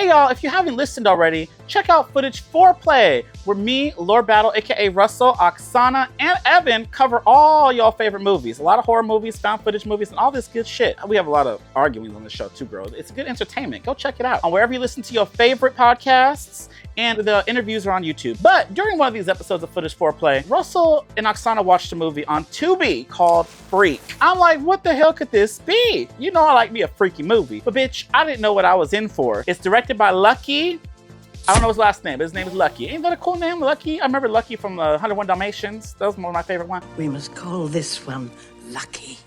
Hey y'all, if you haven't listened already, check out footage foreplay, where me, Lord Battle, aka Russell, Oksana, and Evan cover all y'all favorite movies. A lot of horror movies, found footage movies, and all this good shit. We have a lot of arguing on the show too, girls. It's good entertainment. Go check it out on wherever you listen to your favorite podcasts, and the interviews are on YouTube. But during one of these episodes of footage foreplay, Russell and Oksana watched a movie on Tubi called Freak. I'm like, what the hell could this be? You know I like me a freaky movie. But bitch, I didn't know what I was in for. It's directed by Lucky. I don't know his last name, but his name is Lucky. Ain't that a cool name, Lucky? I remember Lucky from 101 Dalmatians. That was one of my favorite ones. We must call this one Lucky.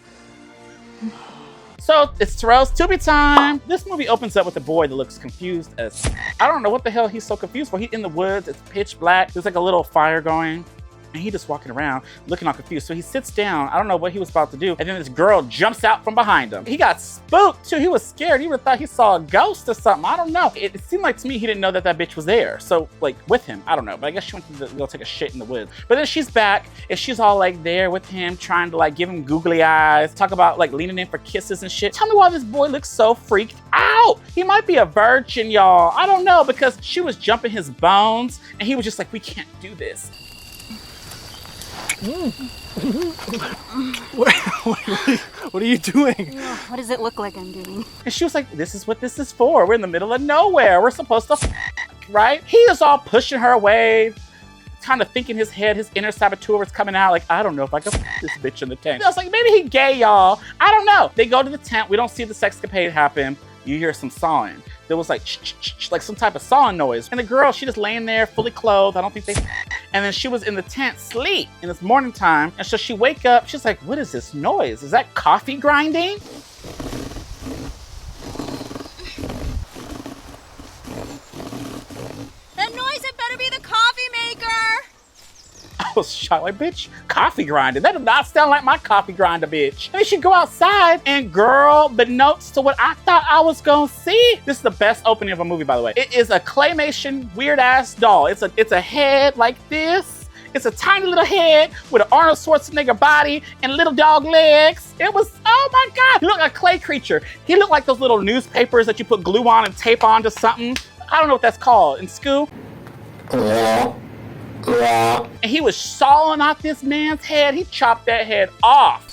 So it's Terrell's Tubi time. This movie opens up with a boy that looks confused as... I don't know what the hell he's so confused for. He's in the woods, it's pitch black. There's like a little fire going. And he just walking around looking all confused. So he sits down. I don't know what he was about to do. And then this girl jumps out from behind him. He got spooked too. He was scared. He would have thought he saw a ghost or something. I don't know. It seemed like to me he didn't know that bitch was there. So like with him, I don't know. But I guess she went to go take a shit in the woods. But then she's back and she's all like there with him, trying to like give him googly eyes, talk about like leaning in for kisses and shit. Tell me why this boy looks so freaked out. He might be a virgin, y'all. I don't know, because she was jumping his bones and he was just like, we can't do this. What are you doing? What does it look like I'm doing? And she was like, this is what this is for. We're in the middle of nowhere. We're supposed to right? He is all pushing her away, kind of thinking his head, his inner saboteur was coming out like, I don't know if I can this bitch in the tent. I was like, maybe he gay, y'all. I don't know. They go to the tent. We don't see the sexcapade happen. You hear some sawing. There was like like some type of sawing noise. And the girl, she just laying there fully clothed. I don't think they... And then she was in the tent sleep and it's morning time. And so she wake up, she's like, what is this noise? Is that coffee grinding? That noise, it better be the coffee maker! I was shocked, like, bitch, coffee grinder. That does not sound like my coffee grinder, bitch. And then she go outside and girl, the notes to what I thought I was gonna see. This is the best opening of a movie, by the way. It is a claymation weird ass doll. It's a head like this. It's a tiny little head with an Arnold Schwarzenegger body and little dog legs. It was, oh my God. He looked like a clay creature. He looked like those little newspapers that you put glue on and tape on to something. I don't know what that's called in school. And he was sawing off this man's head. He chopped that head off.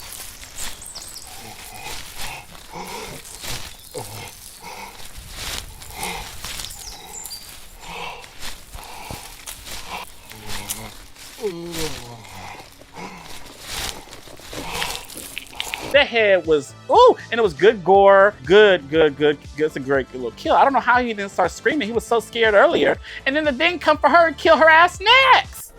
That head was, ooh, and it was good gore, good. It's a great little kill. I don't know how he didn't start screaming. He was so scared earlier. And then the thing come for her and kill her ass next.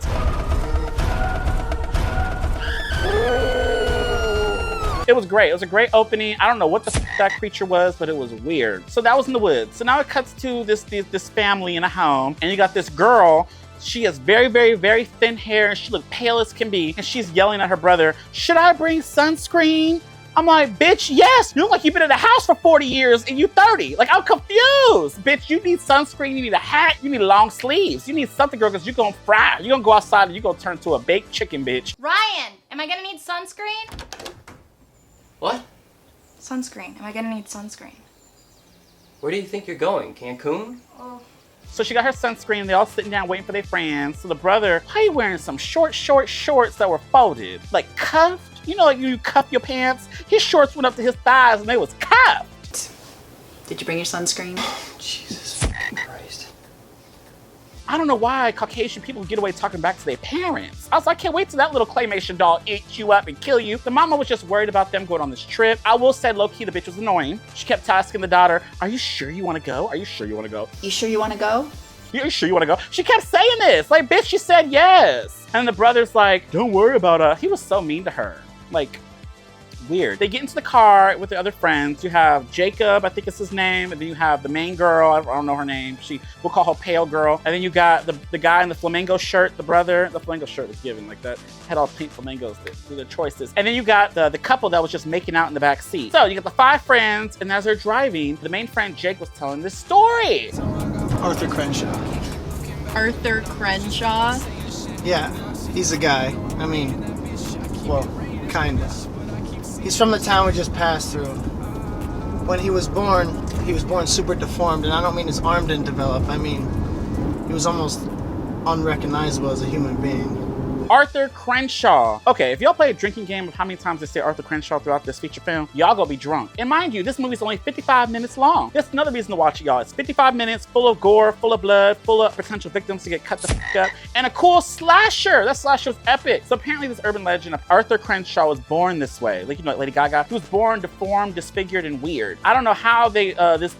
It was great. It was a great opening. I don't know what the f that creature was, but it was weird. So that was in the woods. So now it cuts to this family in a home, and you got this girl. She has very thin hair and she looked pale as can be. And she's yelling at her brother, should I bring sunscreen? I'm like, bitch, yes. You look like you've been in the house for 40 years and you 30. Like, I'm confused. Bitch, you need sunscreen, you need a hat, you need long sleeves. You need something, girl, because you're gonna fry. You're gonna go outside and you're gonna turn into a baked chicken, bitch. Ryan, am I gonna need sunscreen? What? Sunscreen. Am I gonna need sunscreen? Where do you think you're going? Cancun? Oh. So she got her sunscreen. They all sitting down waiting for their friends. So the brother, why are you wearing some short shorts that were folded? Like cuffed? You know, like you cuff your pants? His shorts went up to his thighs and they was cuffed. Did you bring your sunscreen? Jesus fucking Christ. I don't know why Caucasian people get away talking back to their parents. I was like, I can't wait till that little claymation doll eats you up and kill you. The mama was just worried about them going on this trip. I will say, low-key, the bitch was annoying. She kept asking the daughter, are you sure you want to go? Are you sure you want to go? You sure you want to go? You sure you want to go? She kept saying this. Like, bitch, she said yes. And the brother's like, don't worry about her. He was so mean to her. Like, weird. They get into the car with the other friends. You have Jacob, I think is his name, and then you have the main girl, I don't know her name. We'll call her Pale Girl. And then you got the guy in the flamingo shirt, the brother. The flamingo shirt was given like that. Had all pink flamingos through their choices. And then you got the couple that was just making out in the back seat. So you got the 5 friends, and as they're driving, the main friend Jake was telling this story. Arthur Crenshaw. Arthur Crenshaw? Yeah, he's a guy. I mean, well, kinda. He's from the town we just passed through. when he was born super deformed, and I don't mean his arm didn't develop. I mean, he was almost unrecognizable as a human being. Arthur Crenshaw. Okay, if y'all play a drinking game of how many times they say Arthur Crenshaw throughout this feature film, y'all gonna be drunk. And mind you, this movie's only 55 minutes long. That's another reason to watch it, y'all. It's 55 minutes, full of gore, full of blood, full of potential victims to get cut the f up, and a cool slasher. That slasher was epic. So apparently this urban legend of Arthur Crenshaw was born this way. Like, you know, like Lady Gaga. He was born deformed, disfigured, and weird. I don't know how they,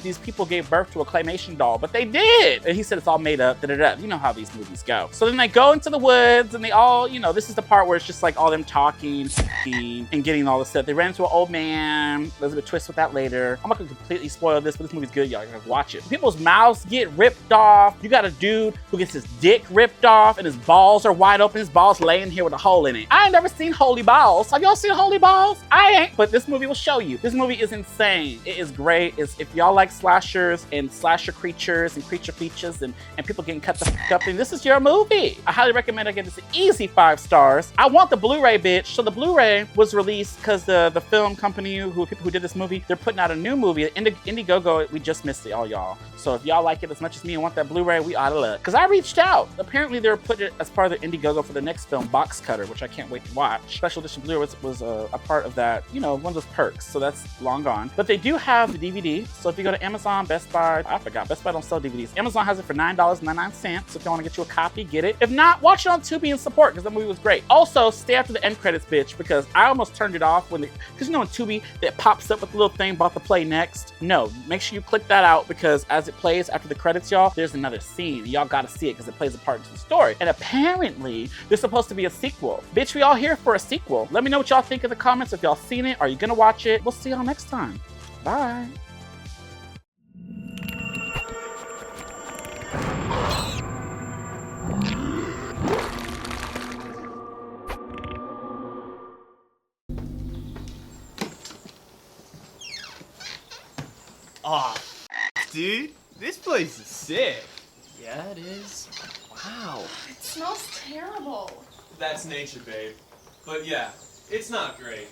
these people gave birth to a claymation doll, but they did. And he said it's all made up, da-da-da. You know how these movies go. So then they go into the woods, and they all, you know, this is the part where it's just like all them talking and getting all this stuff. They ran into an old man. There's a bit of twist with that later. I'm not gonna completely spoil this, but this movie's good, y'all. You're gonna watch it. People's mouths get ripped off. You got a dude who gets his dick ripped off and his balls are wide open. His balls laying here with a hole in it. I ain't never seen holy balls. Have y'all seen holy balls? I ain't, but this movie will show you. This movie is insane. It is great. If y'all like slashers and slasher creatures and creature features and people getting cut the f up, then this is your movie. I highly recommend. Again, it's an easy 5 stars. I want the Blu-ray, bitch. So the Blu-ray was released because the film company people who did this movie, they're putting out a new movie. Indiegogo, we just missed it, all y'all. So if y'all like it as much as me and want that Blu-ray, we out of luck. Because I reached out. Apparently they're putting it as part of the Indiegogo for the next film, Box Cutter, which I can't wait to watch. Special edition Blu-ray was a part of that, you know, one of those perks. So that's long gone. But they do have the DVD. So if you go to Amazon, Best Buy, I forgot, Best Buy don't sell DVDs. Amazon has it for $9.99. So if you want to get you a copy, get it. If not, watch it on Tubi and support, because that movie was great. Also, stay after the end credits, bitch, because I almost turned it off because you know in Tubi that pops up with the little thing about to play next. No, make sure you click that out, because as it plays after the credits, y'all, there's another scene. Y'all gotta see it because it plays a part into the story. And apparently, there's supposed to be a sequel. Bitch, we all here for a sequel. Let me know what y'all think in the comments. If y'all seen it, are you gonna watch it? We'll see y'all next time. Bye. Aw, dude, this place is sick. Yeah, it is. Wow. It smells terrible. That's nature, babe. But yeah, it's not great.